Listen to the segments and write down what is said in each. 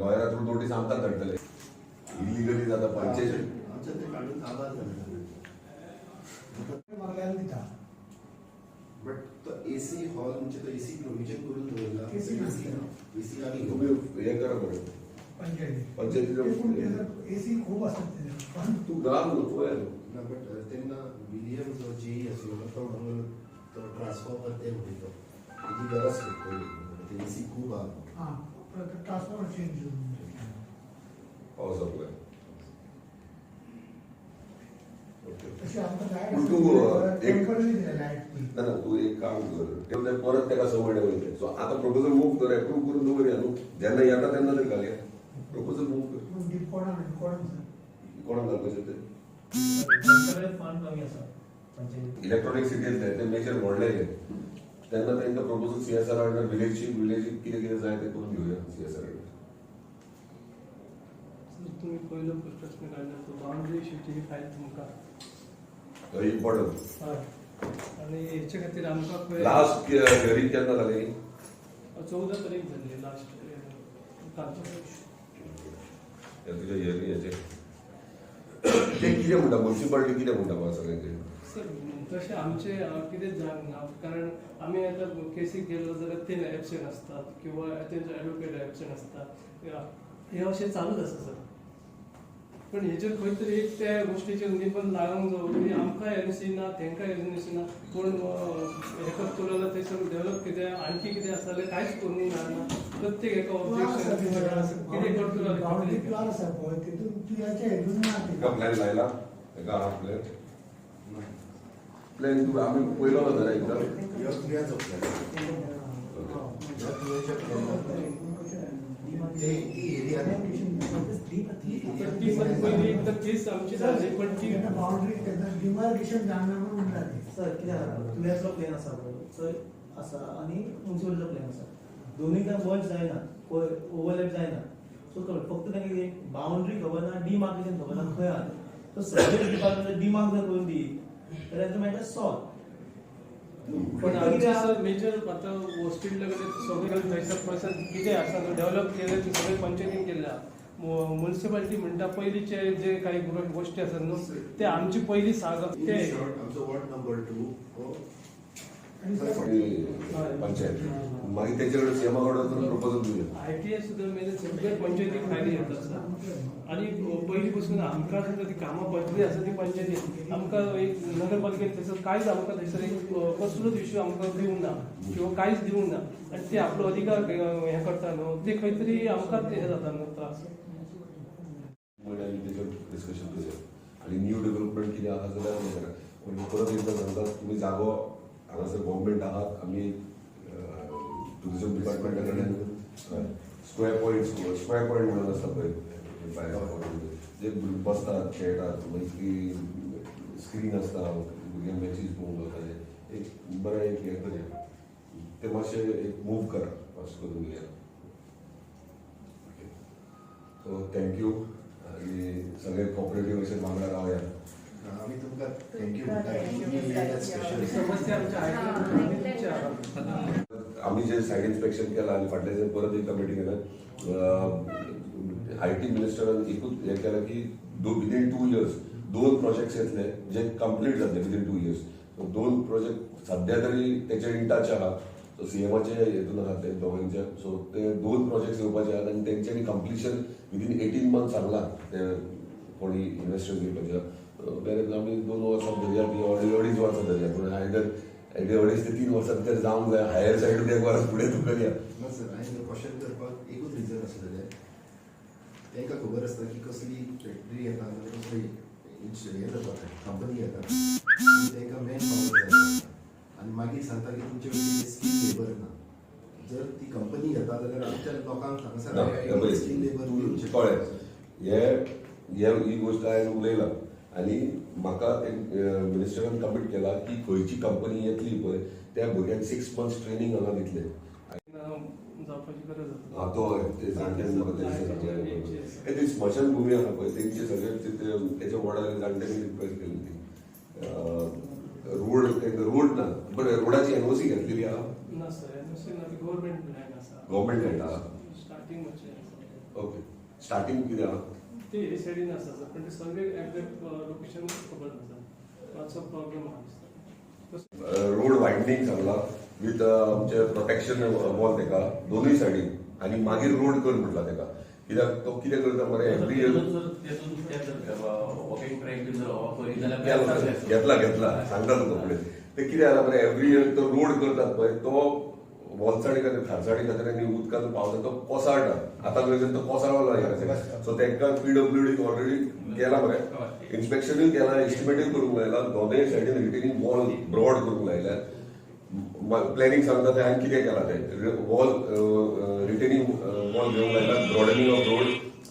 लॉयरा through notice आमकां धाडटले illegally जाता पंचायत आमच्या ते काढून आवाज बट तो एसी हॉल म्हणजे तो एसी प्रोव्हिजन करून दवरला एसी आमी तुम्ही हे करा बरं पंचायतीचं एसी खूप असतात तू घाल नको ना बट तेन्ना विलियम जो जेई आसलो तो हांगा तो ट्रान्सफॉर्मर ते उडयलो तेजी गरज पडटली ते एसी खूब आहा ट्रान्सफॉर्मर चेंज पावसाक तशी आमकां तू एक लायट ना तू एक काम कर परत त्याला संवय वयते सो आता प्रपोजल मूव कर अप्रूव करून दवरया न्हू जेन्ना येता तेन्ना तरी घालया प्रपोजल मूव कर कोणाक घालपाचें ते इलेक्ट्रॉनिक सिटीज ते मेजर व्हडले तेन्ना तांकां प्रपोजल सीएसआर अंडर विलेज कितें कितें जाय तें करून घेवया सीएसआर अंडर तुम्ही पहिलो प्रश्न काढला तो बाउंड्री शिफ्टीची फायल तुमकां इम्पॉर्टंट हय आनी हेचे खातीर आमकां लास्ट हियरिंग केन्ना जाली 14 तारीख जाल्ली लास्ट तुझ्या हियरिंग हेचे ते कितें म्हणटा म्युनिसिपालिटी कितें म्हणटा म्हाका सगळ्यांचे सर तशें आमचे कितेंच जावंक ना कारण आमी आतां केसीक गेलो जाल्यार ते एबसेंट आसतात किंवा तेंचो एडवोकेट एबसेंट आसता हे अशें चालूच आसा सर पण हेचेर खंय तरी एक त्या गोश्टीचेर निबंध लागूंक जाय म्हणजे आमकां हें दिसना तेंकां हें दिसना कोण हें करतलो जाल्यार थंयसर डेवलप कितें आणखी कितें आसा जाल्यार कांयच करूंक मेळना प्रत्येक एका ऑब्जेक्शन कितें करतलो बाउंड्री प्लॅन आसा पळय तितून तूं याच्या हेतून ना प्लॅन लायला एका हाफ प्लॅन तू आमी पयलो ना जरा एकदा ह्यो तुझ्याचो प्लॅन ते ती एरिया केस आमची झाली पण ती बाउंड्री डिमार्केशन जाणा म्हणून सर कितें जाता तुवेचो प्लॅन आसा पळय चोय आसा आनी म्युनिसिपलिटीचो प्लॅन आसा दोनूय काय मर्ज जायना ओवरलॅप जायना सो फक्त तांकां एक बाउंड्री खबर ना डिमार्केशन खबर ना खंय आहा तो सर्वे डिपार्टमेंट डिमार्क जर करून दी जाल्यार तो मॅटर सॉल्व पण आमचे सर मेजर आता हॉस्पिटल सगळे थंयसर पर्सन कितें आसा डेव्हलप केले ते सगळे पंचायतीन केल्या म्युनिसिपालिटी म्हणटा पयलींचे जे काही गोष्टी आसात न्हू ते आमची पयली साग ते आमचो वॉर्ड नंबर 2 पंचायत मागीर तेचे सीएमा कडेन प्रपोजल दिवया आयटीएस सुद्दां मेरे सगळे पंचायतीक फायली येतात सर आणि पहिली पासून आमकां सुद्दां ती कामां बदली आसा ती पंचायतीन आमकां एक नगरपालिकेन थंयसर कांयच आमकां थंयसर एक कसलोच इश्यू आमकां दिवंक ना किंवा कांयच दिवंक ना आनी ते आपलो अधिकार हें करता न्हू ते खंय तरी आमकांच हें जाता न्हू त्रास डिस्कशन करूया आणि न्यू डेव्हलपमेंट कितें आहा जाल्यार परत एकदा सांगतात तुम्ही जागो हांगासर गव्हर्मेंट आहात आमी टुरिझम डिपार्टमेंटा कडल्यान स्क्वेअर पॉयंट म्हणून आसता पळय जे बसतात खेळटात मागीर स्क्रीन आसता भुरग्यांक मॅचीस पळोवंक जाता एक बरें एक हें करया ते मातशें एक मूव करा मातशें करून घेया सो थँक्यू आणि सगळे कॉपरेटीव अशें वांगडा रावया आमी तुमकां थँक्यू म्हणटा समस्या आमच्या आम्ही जे सायड इन्स्पेक्शन केला आणि फाटल्या दिसांनी परत एका मिटिंगेन आयटी मिनिस्टरान एकूच हें केलां की विदीन 2 years 2 प्रोजेक्ट्स येतले जे कंप्लीट जातले विदीन 2 years सो 2 प्रोजेक्ट सध्या तरी तेचे इन टच आहा सो सीएमाचे हेतून आहात ते दोगांचे सो ते 2 प्रोजेक्ट्स येवपाचे आहात आणि तेंच्यांनी कंप्लिशन विदीन 18 months सांगला ते कोणी इन्व्हेस्टर घेवपाचे वेरेज आमी 2 वर्सां धरया ती 2.5 वर्सां धरया पूण आयदर 2.5 ते 3 वर्सां भितर जावंक जाय हायर सायडून एक वरास फुडें तुका या ना सर हांवें क्वेश्चन करपाक एकूच रिजन आसलेलें तांकां खबर आसता की कसली फॅक्टरी येता कसली हें जाता कंपनी येता तांकां मॅन पावर जाय आनी मागीर सांगता की तुमचे स्कील लेबर ना जर ती कंपनी येता जाल्यार आमच्या लोकांक हांगासर स्कील लेबर दिवचे कळ्ळें ही गोष्ट हांवें उलयलां आनी म्हाका मिनिस्टरान कमीट केला की खंयची कंपनी येतली पळय त्या भुरग्यांक 6 months ट्रेनिंग हांगा दितले जावपाची गरज आसा तो ते जाणट्यांनी म्हाका ते ती स्मशानभूमी आहा पळय तेंचे सगळे तेच्या वाड्यार जाणट्यांनी रिक्वेस्ट केली ती रोड ना बरं रोडाची एनओसी घेतलेली आहा ना सर एनओसी ना गव्हर्नमेंट लँड आसा गव्हर्नमेंट लँड आहा स्टार्टिंग मातशें आसा ओके स्टार्टिंग कितें आहा ते ए सायडीन आसा सर पण ते सगळे एक्झॅक्ट लोकेशन खबर ना सर मातसो प्रॉब्लेम आहा रोड वायडनिंग सांगला विथ आमचे प्रोटेक्शन वॉल तेका दोनूय सायडीन आणि मागीर रोड कर म्हटला तेका कित्याक तो कितें करता मरे एवरी इयर वॉकिंग ट्रॅक बी जर वापरीत जाल्यार घेतला घेतला सांगता तुका फुडें ते कितें जाला मरे एवरी इयर तो रोड करतात पळय तो वॉलसाडी खातीर खारसाडी खातीर आनी उदकान पावता तो कोसाळटा आतां मेरेन तो कोसाळो लागला सो तांकां PWD ऑलरेडी केला मरे इन्स्पेक्शनूय केला एस्टिमेटूय करूंक लायला दोनूय सायडीन रिटेनिंग वॉल ब्रॉड करूंक लायल्या प्लॅनिंग सांगता ते हांवें कितें केला ते वॉल रिटेनिंग वॉल घेवंक लायला ब्रॉडनिंग ऑफ रोड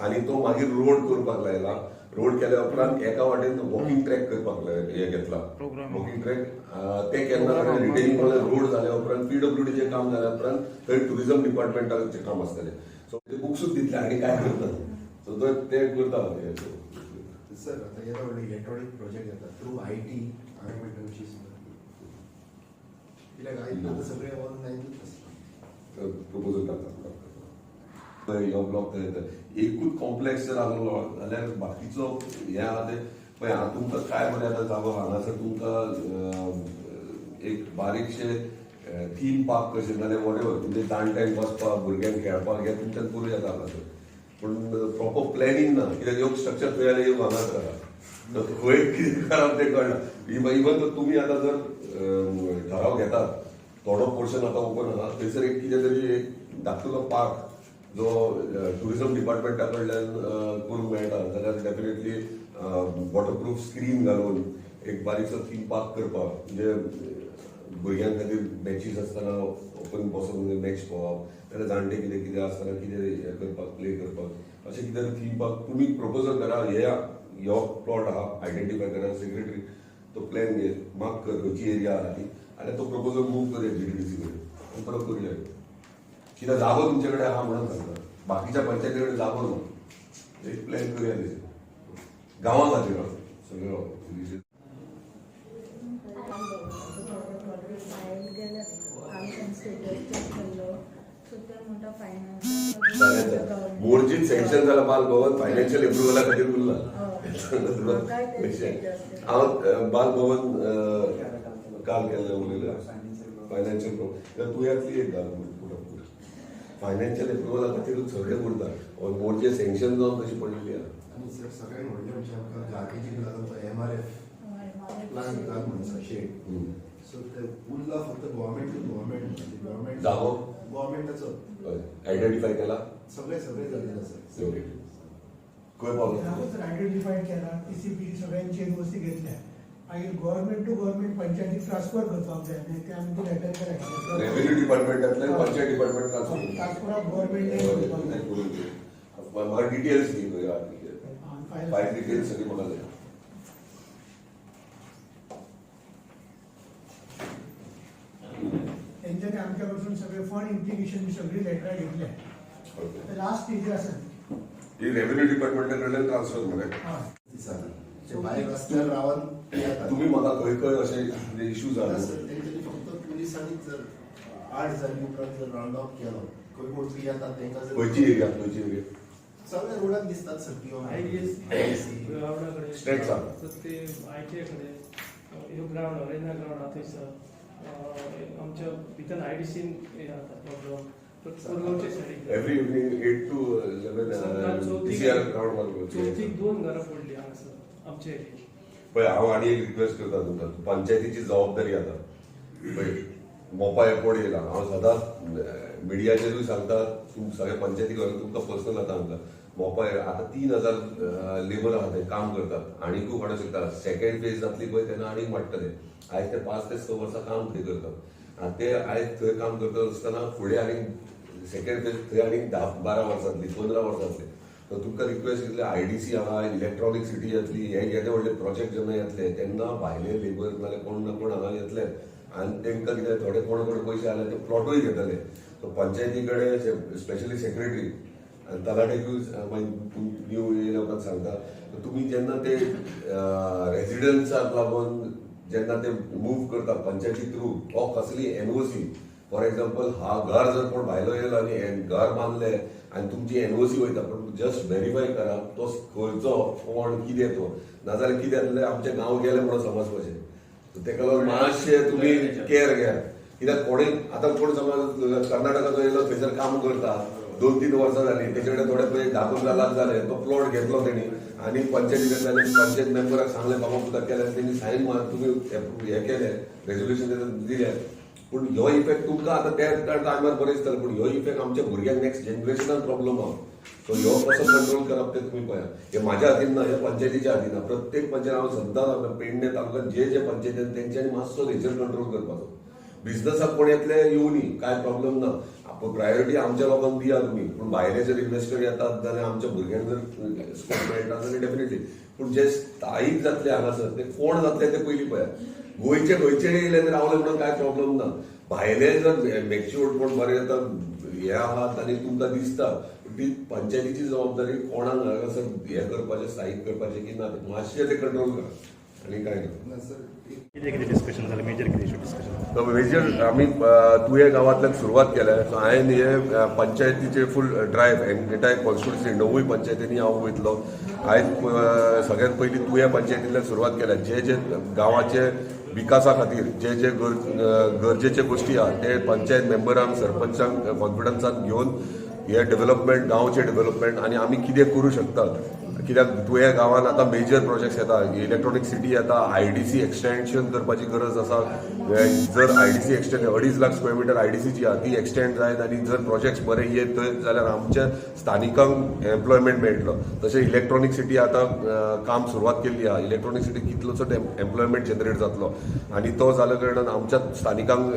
आनी तो मागीर रोड करपाक लायला रोड केल्या उपरांत एका वाटेन वॉकिंग ट्रॅक करपाक हे घेतला वॉकिंग ट्रॅक ते केन्ना रिटेनिंग रोड जाल्या उपरांत PWDचें काम जाल्या उपरांत थंय टुरिझम डिपार्टमेंटाचें काम आसतलें सो ते बुक्सूच दितले आनी काय करता सो ते करता सर आता येता व्हडले इलेक्ट्रॉनिक प्रोजेक्ट येतात थ्रू IT एनवायरमेंटलची कित्याक आयज सगळे ऑनलायनूच आसता प्रपोजल करतात ह्यो ब्लॉक एकूच कॉम्प्लेक्स जर आसलो जाल्यार बाकीचो हे आहा ते पळय हांव तुमकां काय बरें आतां जागो हांगासर तुमकां एक बारीकशे थीम पार्क कशें नाल्यार वॉटेवर म्हणजे जाणट्यांक बसपाक भुरग्यांक खेळपाक हे तुमच्यान करूं येता हांगासर पूण प्रॉपर प्लॅनिंग ना कित्याक योग स्ट्रक्चर थंय जाल्यार योग हांगाच करा खंय कितें करप तें कळना इवन तुमी आतां जर ठराव घेतात थोडो पोर्शन आतां ओपन आहा थंयसर एक कितें तरी एक धाकटुलो पार्क जो टुरिझम डिपार्टमेंटा कडल्यान करूंक मेळटा जाल्यार डेफिनेटली वॉटरप्रूफ स्क्रीन घालून एक बारीकसो थीम पार्क करपाक म्हणजे भुरग्यां खातीर मॅचीस आसतना ओपन बसून मॅच पळोवप नाल्यार जाणटे कितें कितें आसतना कितें हें करपाक प्ले करपाक अशें कितें थीम पार्क तुमी प्रपोजल करा ह्यो प्लॉट आहा आयडेंटिफाय करा सेक्रेटरी तो प्लॅन घे मार्क कर खंयची एरिया आहा ती आनी तो प्रपोजल मूव करूया GDDC कडेन आनी परत करूया कित्याक जागो तुमचे कडेन आहा म्हणून सांगता बाकीच्या पंचायती कडेन जागो ना एक प्लॅन करूया तेजे गांवां खातीर सगळो मोर्जीत सँक्शन जाला बाल भवन फायनान्शियल एप्रुवला खातीर उरला हांव बाल भवन काल केल्लें उलयलें फायनान्शियल प्रोब्लम तूं येतली एक घाल फायनान्शियल एप्रुवला खातीरूच सगळें उरता मोर्जे सँक्शन जावन तशी पडलेली आहा आणि सर सगळ्यांत व्हडलें म्हणजे आमकां गार्बेजीक लागून तो MRF प्लान घाल म्हणून शेड सो ते उरला फक्त गव्हर्मेंट जागो गव्हर्मेंटाचो आयडेंटिफाय केला सगळे झालेले आसा ओके खंय पावलो हांवूच आयडेंटिफाय केला TCP सगळ्यांची एनओसी घेतल्या मागीर गव्हर्मेंट टू गव्हर्मेंट पंचायतीक ट्रान्सफर करपाक जाय आनी ते आमी ते लेटर करायचे रेव्हेन्यू डिपार्टमेंटांतल्यान पंचायत डिपार्टमेंट ट्रान्सफराक गव्हर्मेंट म्हाका डिटेल्स दी फायल डिटेल्स सगळी म्हाका जाय तेंच्यांनी आमच्या कडसून सगळे फंड इम्प्लिकेशन सगळी लेटरां घेतल्या लास्ट स्टेजीर आसा ही रेव्हेन्यू डिपार्टमेंटा कडल्यान ट्रान्सफर मरे दिसांनी भायर रस्त्यार रावन तुम्ही म्हाका खंय खंय अशे इश्यू जाला तेंच्यांनी फक्त पुलिसांनी जर 8 दिसांनी उपरांत जर रावंड अप केलो खंय कोण येतात तेंकां खंयची एरिया खंयची एरिया सगळ्या रोडाक दिसतात सर किंवा ग्राउंडाकडे Straight सांग. तर ते ITA कडे ह्यो ग्राउंड अरेना ग्राउंड आहा थंयसर आमच्या भितर IDC हे जाता कोरगांवचे सायडीक every evening 8 to 11 PCR ground वर चवथीक 2 घरां पडली हांगासर आमच्या एरियेत पळय हांव आनी एक रिक्वेस्ट करता तुमकां पंचायतीची जबाबदारी आतां पळय मोपा एअरपोर्ट येयला हांव सदांच मिडियाचेरूय सांगता सगळ्या पंचायतीक व्हरून तुमकां पर्सनल आतां हांगा मोपा आतां 3000 लेबर आहा ते काम करतात आनीकूय वाडो शिकता सेकंड फेज जातली पळय तेन्ना आनीक वाडटले आयज ते 5 ते 6 वर्सां काम थंय करतात आनी ते आयज थंय काम करता आसतना फुडें आनीक सेकंड फेज थंय आनीक 10-12 वर्सां जातली 15 वर्सां जातली तर तुमकां रिक्वेस्ट केली IDC आहा इलेक्ट्रॉनिक सिटी येतली हे येदे व्हडले प्रोजेक्ट जेन्ना येतले तेन्ना भायले लेबर नाल्यार कोण ना कोण हांगा येतले आनी तांकां कितें थोडे कोण पयशे आले ते प्लॉटूय घेतले सो पंचायती कडेन स्पेशली सेक्रेटरी आनी तलाटेकूय न्यू येयल्या उपरांत सांगता तुमी जेन्ना ते रेजिडंट्साक लागून जेन्ना ते मूव करता पंचायती थ्रू हो कसली एनओसी फॉर एक्झाम्पल हा घर जर कोण भायलो येयलो आनी घर बांदले आनी तुमची एनओसी वयता पण जस्ट व्हेरीफाय करा तो खंयचो कोण कितें तो नाजाल्यार कितें जातलें आमचे गांव गेले म्हणून समजपाचें तेका लागून मातशें तुमी केअर घ्या कित्याक कोणें आतां कोण समज कर्नाटकाचो येयलो थंयसर काम करता 2-3 वर्सां जालीं तेचे कडेन थोडे पयलीं 10-15 लाख जाले तो प्लॉट घेतलो तेणी आनी पंचायतीन जाले पंचायत मेंबराक सांगलें बाबा पुता केलें तेणी सायन मार तुमी हें केलें रेजोल्युशन दिलें पूण ह्यो इफेक्ट तुमकां आतां त्या टायमार बरें दिसतालें पूण ह्यो इफेक्ट आमच्या भुरग्यांक नेक्स्ट जनरेशनाक प्रॉब्लम आहा सो ह्यो कसो कंट्रोल करप ते तुमी पळया हे म्हाज्या हातीन ना हे पंचायतीच्या हातीन ना प्रत्येक पंचायत हांव सद्दां पेडणे तालुक्यात जे पंचायतीन तेंच्यांनी मातसो थंयसर कंट्रोल करपाचो बिझनसाक कोण येतले येवनी काय प्रॉब्लेम ना प्रायोरिटी आमच्या लोकांक दिया तुमी पूण भायले जर इन्व्हेस्टर येतात जाल्यार आमच्या भुरग्यांक जर स्कोप मेळटा जाल्यार डेफिनेटली पूण जे स्थायीक जातले हांगासर ते कोण जातले ते पयलीं पळया गोंयचे खंयचे येयले ते रावले म्हणून काय प्रॉब्लेम ना भायले जर मॅच्युअर्ड कोण बरे येता हे आहात आनी तुमकां दिसता ती पंचायतीची जबाबदारी कोणाक हांगासर हे करपाचें स्थायीक करपाचें की ना मातशें ते कंट्रोल करा आनी काय ना सर कितें डिस्कशन जालें मेजर कितें इशू डिस्कशन मेजर आमी तुये गांवांतल्यान सुरवात केल्या सो हांवें हे पंचायतीचे फूल ड्रायव्ह एंटायर कॉन्स्टिट्युन्सी 9 पंचायतींनी हांव वयतलो आयज सगळ्यांत पयलीं तुये पंचायतींतल्यान सुरवात केल्या जे गांवाचे विकासा खातीर जे गरजेचे गोष्टी आहा ते पंचायत मेंबरांक सरपंचांक कॉन्फिडन्सान घेवन हे डेव्हलपमेंट गांवचे डेव्हलपमेंट आनी आमी कितें करूं शकतात कित्याक तुये गांवांत आतां मेजर प्रोजेक्ट्स येता इलेक्ट्रॉनीक सिटी येता आयडीसी एक्सटेंशन करपाची गरज आसा जर IDC extend 2.5 lakh square metre आयडीसीची आहा ती एक्सटेंड जायत आनी जर प्रोजेक्ट्स बरे येत जाल्यार आमच्या स्थानिकांक एम्प्लॉयमेंट मेळटलो तशें इलेक्ट्रॉनीक सिटी आतां काम सुरवात केल्ली आहा इलेक्ट्रॉनीक सिटी कितलोसो एम्प्लॉयमेंट जनरेट जातलो आनी तो जाल्या कारणान आमच्या स्थानिकांक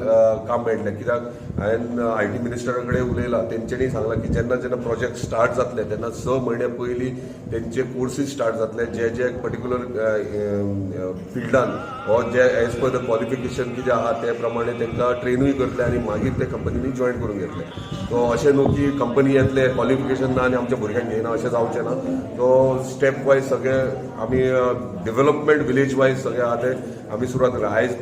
काम मेळटलें कित्याक हांवें IT मिनिस्टरा कडेन उलयलां तेंच्यांनी सांगलां की जेन्ना प्रोजेक्ट स्टार्ट जातले तेन्ना 6 म्हयने पयलीं तेंचे कोर्सीस स्टार्ट जातले जे पर्टिक्युलर फिल्डान हो जे एज पर द क्वॉलिफिकेशन कितें आहा ते प्रमाणे तांकां ट्रेनूय करतले आनी मागीर ते कंपनीनी जॉयन करून घेतले सो अशें न्हू की कंपनी येतले क्वॉलिफिकेशन ना आनी आमच्या भुरग्यांक घेयना अशें जावचें ना सो स्टेप वायज सगळे आमी डेव्हलपमेंट विलेज वायज सगळे आहा ते आमी सुरवात केला आयज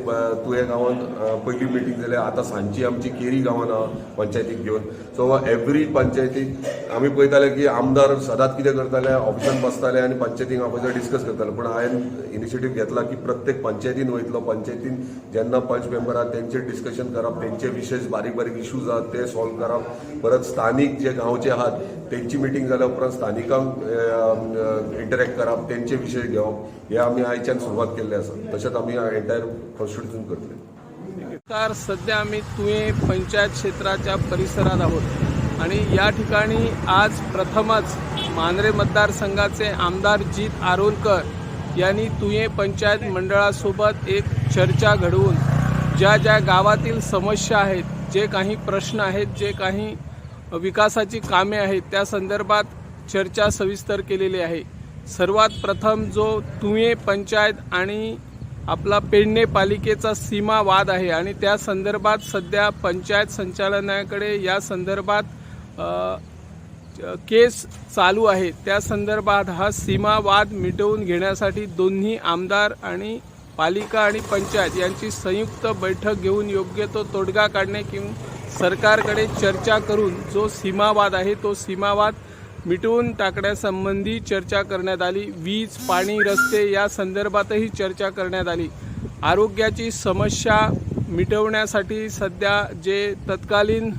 तुये गांवांत पयली मिटींग जाल्या आतां सांजची आमची केरी गांवांत आहा पंचायतीक घेवन सो एवरी पंचायतीक आमी पळयताले की आमदार सदांच कितें करताले ऑफिसान बसताले आनी पंचायतीक आपयताले डिस्कस करताले पूण हांवें इनिशिएटीव घेतला की प्रत्येक पंचायतीन वयतलो पंचायतीन जेन्ना पंच मेंबर आहात तेंचेर डिस्कशन करप तेंचे विशय बारीक इश्यूज आहात ते सॉल्व करप परत स्थानीक जे गांवचे आहात तेंची मिटींग जाल्या उपरांत स्थानिकांक इंटरॅक्ट करप तेंचे विशय घेवप हे आमी आयच्यान सुरवात केल्ले आसा तशेंच आमी एंटायर कॉन्स्टिट्युशन करतले नमस्कार सध्या आम्ही तुये पंचायत क्षेत्राच्या परिसरात आहोत आणि या ठिकाणी आज प्रथमच मांजरे मतदारसंघाचे आमदार जीत आरोलकर यांनी तुये पंचायत मंडळासोबत एक चर्चा घडवून ज्या गावातील समस्या आहेत जे काही प्रश्न आहेत जे काही विकासाची कामे आहेत त्या संदर्भात चर्चा सविस्तर केलेली आहे सर्वात प्रथम जो तुये पंचायत आणि आपला पेडणे पालिकेचा सीमा वाद आहे आणि त्या संदर्भात सध्या पंचायत संचालनालयाकडे या संदर्भात केस चालू आहे त्या संदर्भात हा सीमा वाद मिटवून घेण्यासाठी दोन्ही आमदार आणि पालिका आणि पंचायत यांची संयुक्त बैठक घेऊन योग्य तो तोडगा काढणे किंवा सरकारकडे चर्चा करून जो सीमावाद आहे तो सीमावाद मिटवून टाकण्यासंबंधी चर्चा करण्यात आली वीज पाणी रस्ते या संदर्भातही चर्चा करण्यात आली आरोग्याची समस्या मिटवण्यासाठी सध्या जे तत्कालीन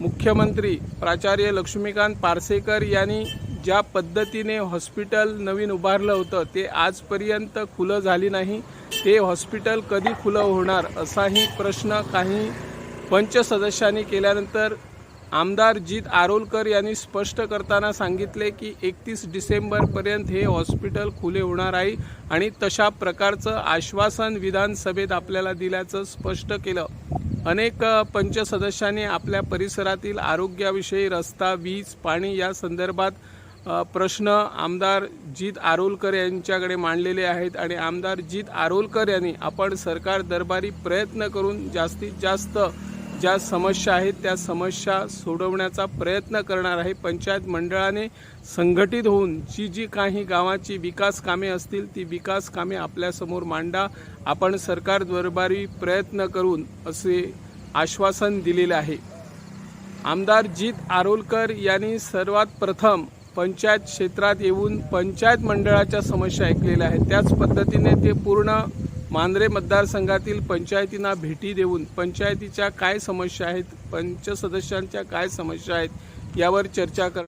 मुख्यमंत्री प्राचार्य लक्ष्मीकांत पार्सेकर यांनी ज्या पद्धतीने हॉस्पिटल नवीन उभारलं होतं ते आजपर्यंत खुलं झाली नाही ते हॉस्पिटल कधी खुलं होणार असाही प्रश्न काही पंच सदस्यांनी केल्यानंतर आमदार जीत आरोलकर यांनी स्पष्ट करताना सांगितले की 31 डिसेंबरपर्यंत हे हॉस्पिटल खुले होणार आहे आणि तशा प्रकारचं आश्वासन विधानसभेत आपल्याला दिल्याचं स्पष्ट केलं अनेक पंच सदस्यांनी आपल्या परिसरातील आरोग्याविषयी रस्ता वीज पाणी या संदर्भात प्रश्न आमदार जीत आरोलकर यांच्याकडे मांडलेले आहेत आणि आमदार जीत आरोलकर यांनी आपण सरकार दरबारी प्रयत्न करून जास्तीत जास्त ज्या समस्या आहेत त्या समस्या सोडवण्याचा प्रयत्न करणार आहे. पंचायत मंडळाने संघटित होऊन जी काही गावाची विकास कामे असतील ती विकास कामे आपल्यासमोर मांडा. आपण सरकार दरबारी प्रयत्न करून असे आश्वासन दिलेले आहे. आमदार जीत आरोलकर यांनी सर्वात प्रथम पंचायत क्षेत्रात येऊन पंचायत मंडळाच्या समस्या ऐकलेल्या आहेत. त्याच पद्धतीने ते पूर्ण मांजरे मतदारसंघातील पंचायतींना भेटी देऊन पंचायतीच्या काय समस्या आहेत, पंच सदस्यांच्या काय समस्या आहेत यावर चर्चा कर